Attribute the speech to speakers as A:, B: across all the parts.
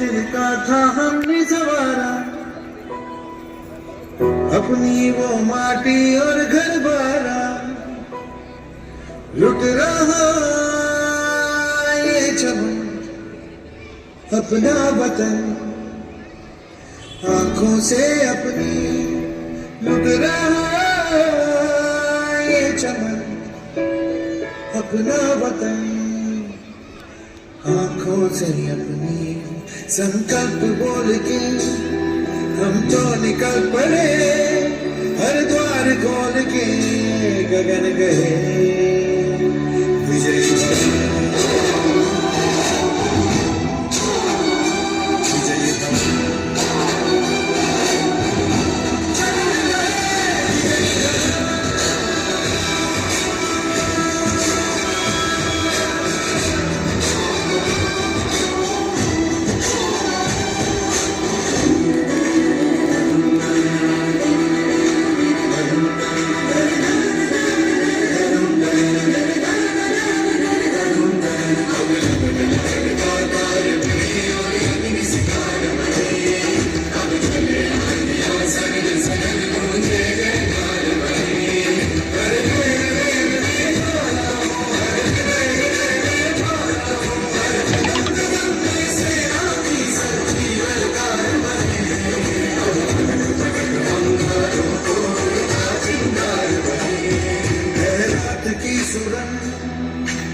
A: जिनका था हमने सवारा, अपनी वो माटी और घर बारा, लुट रहा ये चमन अपना वतन, आंखों से अपनी लुट रहा ये चमन अपना वतन, आंखों से अपनी संकल्प बोल के हम तो निकल पड़े, हर द्वार खोल के गगन गए विजय।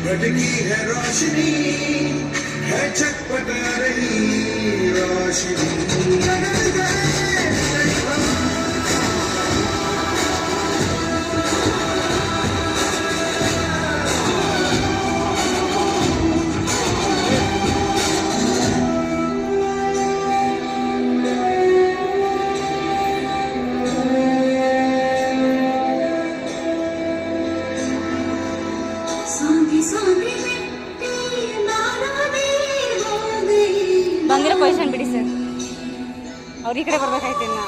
A: भटकी है रोशनी, है चटपटा रही रोशनी।
B: ಬಂದಿರೋ ಪೊಸಿಷನ್ ಬಿಡಿ ಸರ್, ಅವ್ರ ಈ ಕಡೆ ಬರ್ಬೇಕಾಯ್ತು ಇನ್ನ.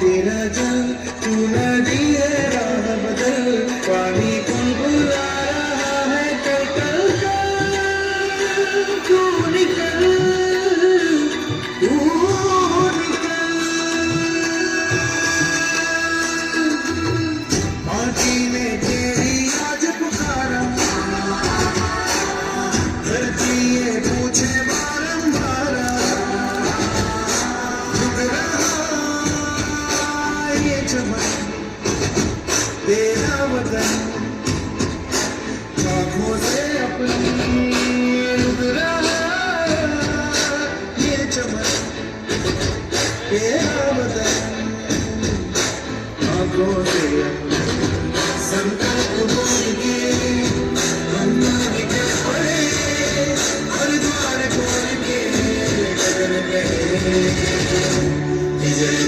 A: तेरा जल तू नदी है राह बदल, पानी बुलबुला रहा है कल कल तू निकल तू निकल, माटी में तेरी आज पुकारा, धरती ये पूछे बारंबार, तेरा वतन आँखों से अपनी लुट रहा ये चमन, तेरा वतन आँखों से अपनी संकल्प बोल के हम निकल पड़े, हर द्वार खोल के गगन गए विजय।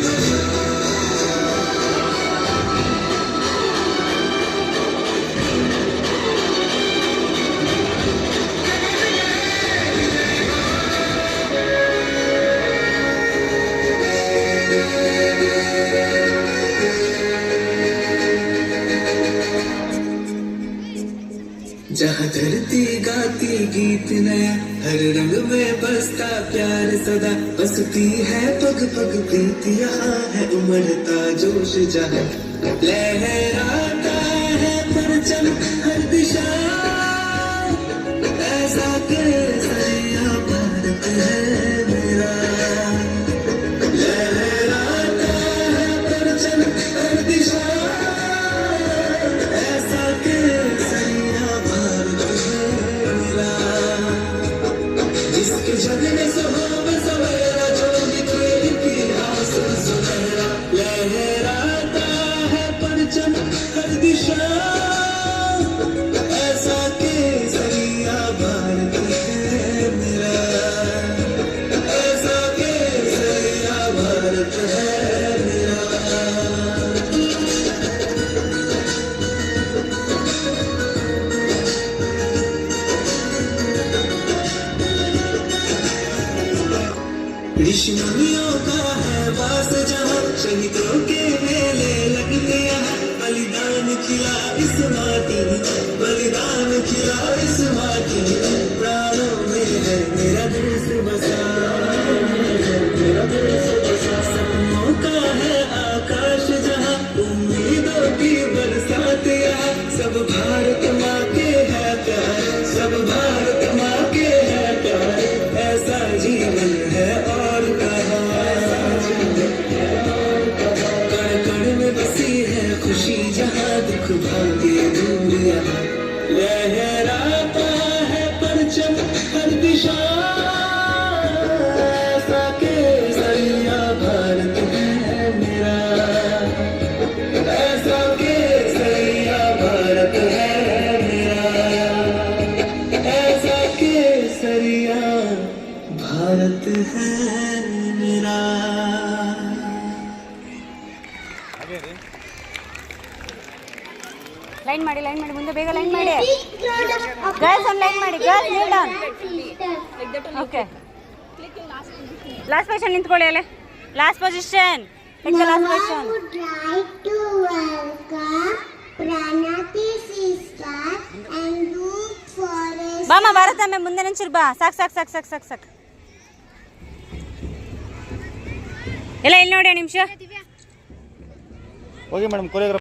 A: जहाँ धरती गाती गीत नया, हर रंग में बसता प्यार सदा, बसती है पग पग प्रीत, यहाँ है उमड़ता जोश जहाँ, लहराता है परचम हर दिशा, ऐसा केसरिया भारत है मेरा, लहराता है परचम हर दिशा, ऐसा केसरिया इसके जगने सुहाव सवेरा, जो निकले इतिहास सुनहरा, लहराता है परचम खिला इस माटी, बलिदान खिला इस माटी, प्राणों में है मेरा देश बसा, मेरा देश बसा। सपनों का है आकाश जहाँ, उम्मीदों की बरसात यहाँ, सब भारत माँ के है प्यार, सब भारत माँ के है प्यार, ऐसा जीवन है और कहाँ। कण कण में बसी है खुशी जहाँ, दुख भाग्य दूर यहाँ, लहराता है परचम हर दिशा, ऐसा केसरिया भारत है मेरा, ऐसा केसरिया भारत है मेरा, ऐसा केसरिया भारत है मेरा।
B: ಲೈನ್ ಮಾಡಿ ಮುಂದೆ ಬೇಗ ಲೈನ್ ಮಾಡಿ ಗರ್ಲ್ಸ್ ಒಂದು ಲೈನ್ ಮಾಡಿ girls kneel down okay last position ನಿಂತ್ಕೊಳ್ಳಿ ಅಲ್ಲೇ last position take the last position ಬಾಮ ಭಾರತಮ್ಮ ಮುಂದೆ ನಿಂಚಿರು ಬಾ ಸಾಕು ಸಾಕು ಸಾಕು ಸಾಕು ಸಾಕು ಸಾಕು ಎಲ್ಲ ಇಲ್ಲಿ ನೋಡಿ ನಿಮಿಷ
C: ಹೋಗಿ ಮೇಡಮ್ ಕೊರಿಯೋಗ್ರಾಫ್